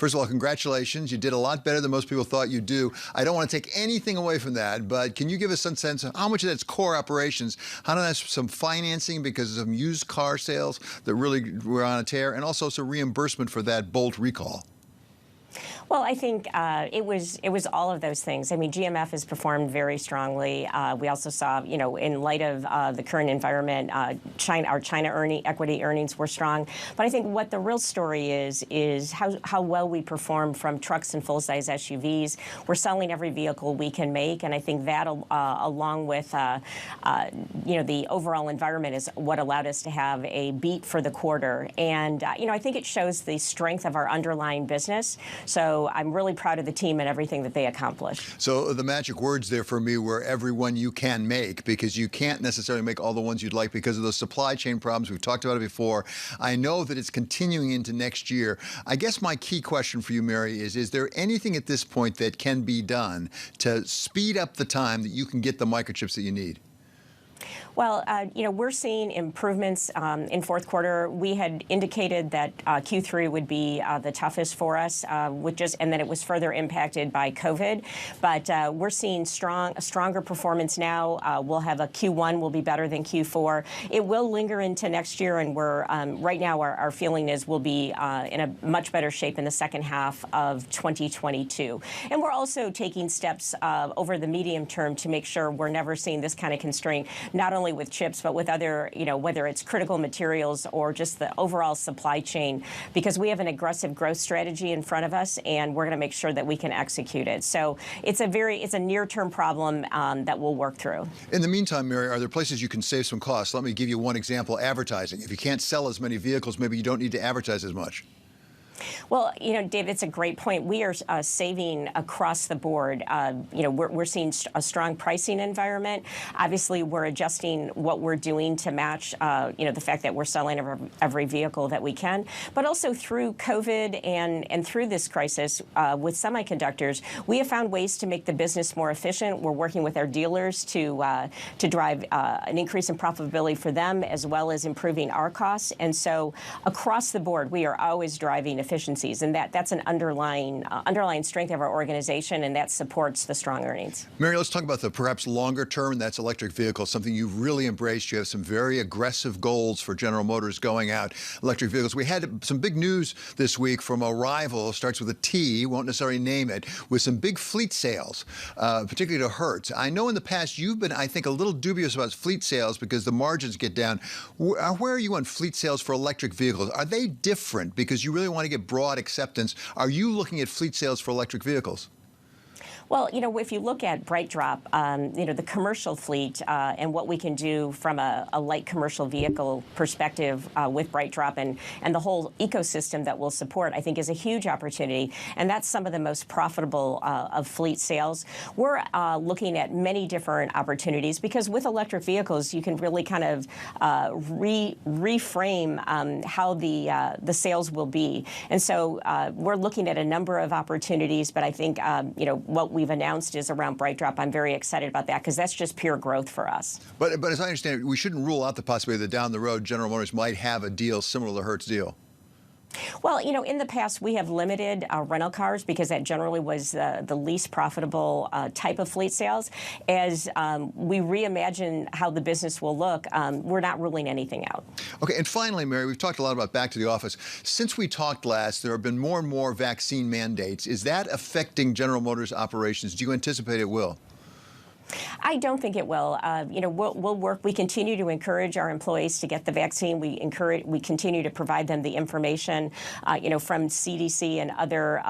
First of all, congratulations. You did a lot better than most people thought you'd do. I don't want to take anything away from that, but can you give us some sense of how much of that's core operations? How does that some financing because of some used car sales that really were on a tear, and also some reimbursement for that Bolt recall? Well, I think it was all of those things. I mean, GMF has performed very strongly. We also saw, in light of the current environment, our China equity earnings were strong. But I think what the real story is how well we perform from trucks and full-size SUVs. We're selling every vehicle we can make, and I think that, along with the overall environment, is what allowed us to have a beat for the quarter. And I think it shows the strength of our underlying business. So I'm really proud of the team and everything that they accomplished. So the magic words there for me were every one you can make, because you can't necessarily make all the ones you'd like because of those supply chain problems. We've talked about it before. I know that it's continuing into next year. I guess my key question for you, Mary, is there anything at this point that can be done to speed up the time that you can get the microchips that you need? Well, we're seeing improvements in fourth quarter. We had indicated that Q3 would be the toughest for us, and then it was further impacted by COVID. But we're seeing a stronger performance now. We'll have a Q1 will be better than Q4. It will linger into next year, and we're right now our feeling is we'll be in a much better shape in the second half of 2022. And we're also taking steps over the medium term to make sure we're never seeing this kind of constraint, not only with chips, but with other, whether it's critical materials or just the overall supply chain, because we have an aggressive growth strategy in front of us, and we're going to make sure that we can execute it. So it's a near-term problem that we'll work through. In the meantime, Mary, are there places you can save some costs? Let me give you one example: advertising. If you can't sell as many vehicles, maybe you don't need to advertise as much. Well, Dave, it's a great point. We are saving across the board. We're seeing a strong pricing environment. Obviously, we're adjusting what we're doing to match, the fact that we're selling every vehicle that we can. But also through COVID and through this crisis with semiconductors, we have found ways to make the business more efficient. We're working with our dealers to drive an increase in profitability for them, as well as improving our costs. And so across the board, we are always driving efficiencies, and that's an underlying strength of our organization, and that supports the strong earnings. Mary, let's talk about the perhaps longer term, and that's electric vehicles, something you've really embraced. You have some very aggressive goals for General Motors going out electric vehicles. We had some big news this week from a rival, starts with a T, won't necessarily name it, with some big fleet sales, particularly to Hertz. I know in the past you've been, I think, a little dubious about fleet sales because the margins get down. Where are you on fleet sales for electric vehicles? Are they different because you really want to get broad acceptance? Are you looking at fleet sales for electric vehicles? Well, if you look at BrightDrop, the commercial fleet and what we can do from a light commercial vehicle perspective with BrightDrop and the whole ecosystem that we'll support, I think is a huge opportunity. And that's some of the most profitable of fleet sales. We're looking at many different opportunities because with electric vehicles, you can really kind of reframe how the sales will be. And so we're looking at a number of opportunities, but I think, what we've announced is around BrightDrop. I'm very excited about that because that's just pure growth for us. But as I understand it, we shouldn't rule out the possibility that down the road General Motors might have a deal similar to Hertz deal. Well, in the past, we have limited rental cars because that generally was the least profitable type of fleet sales. As we reimagine how the business will look, we're not ruling anything out. Okay, and finally, Mary, we've talked a lot about back to the office. Since we talked last, there have been more and more vaccine mandates. Is that affecting General Motors operations? Do you anticipate it will? I don't think it will. We'll work. We continue to encourage our employees to get the vaccine. We continue to provide them the information, from CDC and other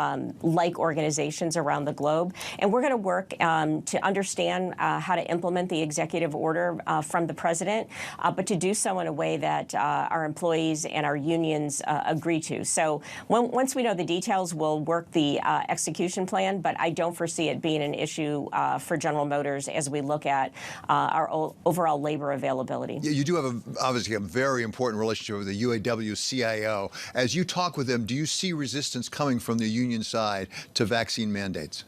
like organizations around the globe. And we're going to work to understand how to implement the executive order from the president, but to do so in a way that our employees and our unions agree to. So once we know the details, we'll work the execution plan. But I don't foresee it being an issue for General Motors as we look at our overall labor availability. You do have obviously a very important relationship with the UAW-CIO. As you talk with them, do you see resistance coming from the union side to vaccine mandates?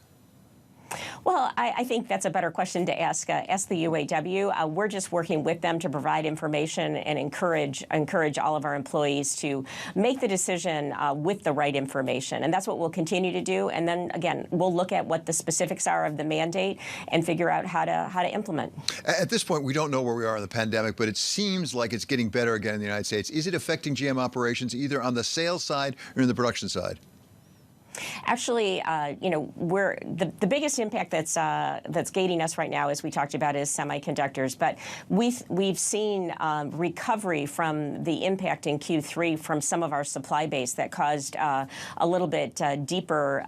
Well, I think that's a better question to ask the UAW. We're just working with them to provide information and encourage all of our employees to make the decision with the right information, and that's what we'll continue to do. And then again, we'll look at what the specifics are of the mandate and figure out how to implement. At this point, we don't know where we are in the pandemic, but it seems like it's getting better again in the United States. Is it affecting GM operations either on the sales side or in the production side? Actually, we're the biggest impact that's gating us right now, as we talked about, is semiconductors. But we've seen recovery from the impact in Q3 from some of our supply base that caused a little bit deeper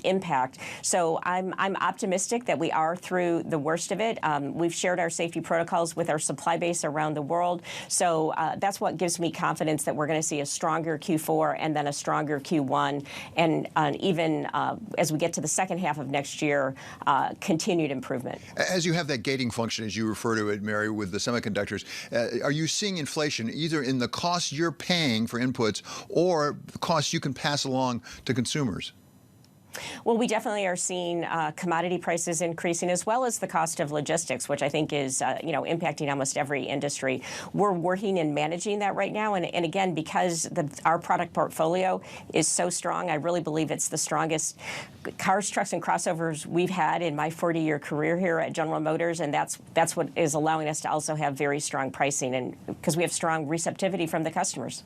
impact. So I'm optimistic that we are through the worst of it. We've shared our safety protocols with our supply base around the world. So that's what gives me confidence that we're going to see a stronger Q4 and then a stronger Q1 and even as we get to the second half of next year, continued improvement. As you have that gating function, as you refer to it, Mary, with the semiconductors, are you seeing inflation either in the costs you're paying for inputs or the costs you can pass along to consumers? Well, we definitely are seeing commodity prices increasing, as well as the cost of logistics, which I think is, impacting almost every industry. We're working and managing that right now. And again, because our product portfolio is so strong, I really believe it's the strongest cars, trucks, and crossovers we've had in my 40-year career here at General Motors. And that's what is allowing us to also have very strong pricing, and because we have strong receptivity from the customers.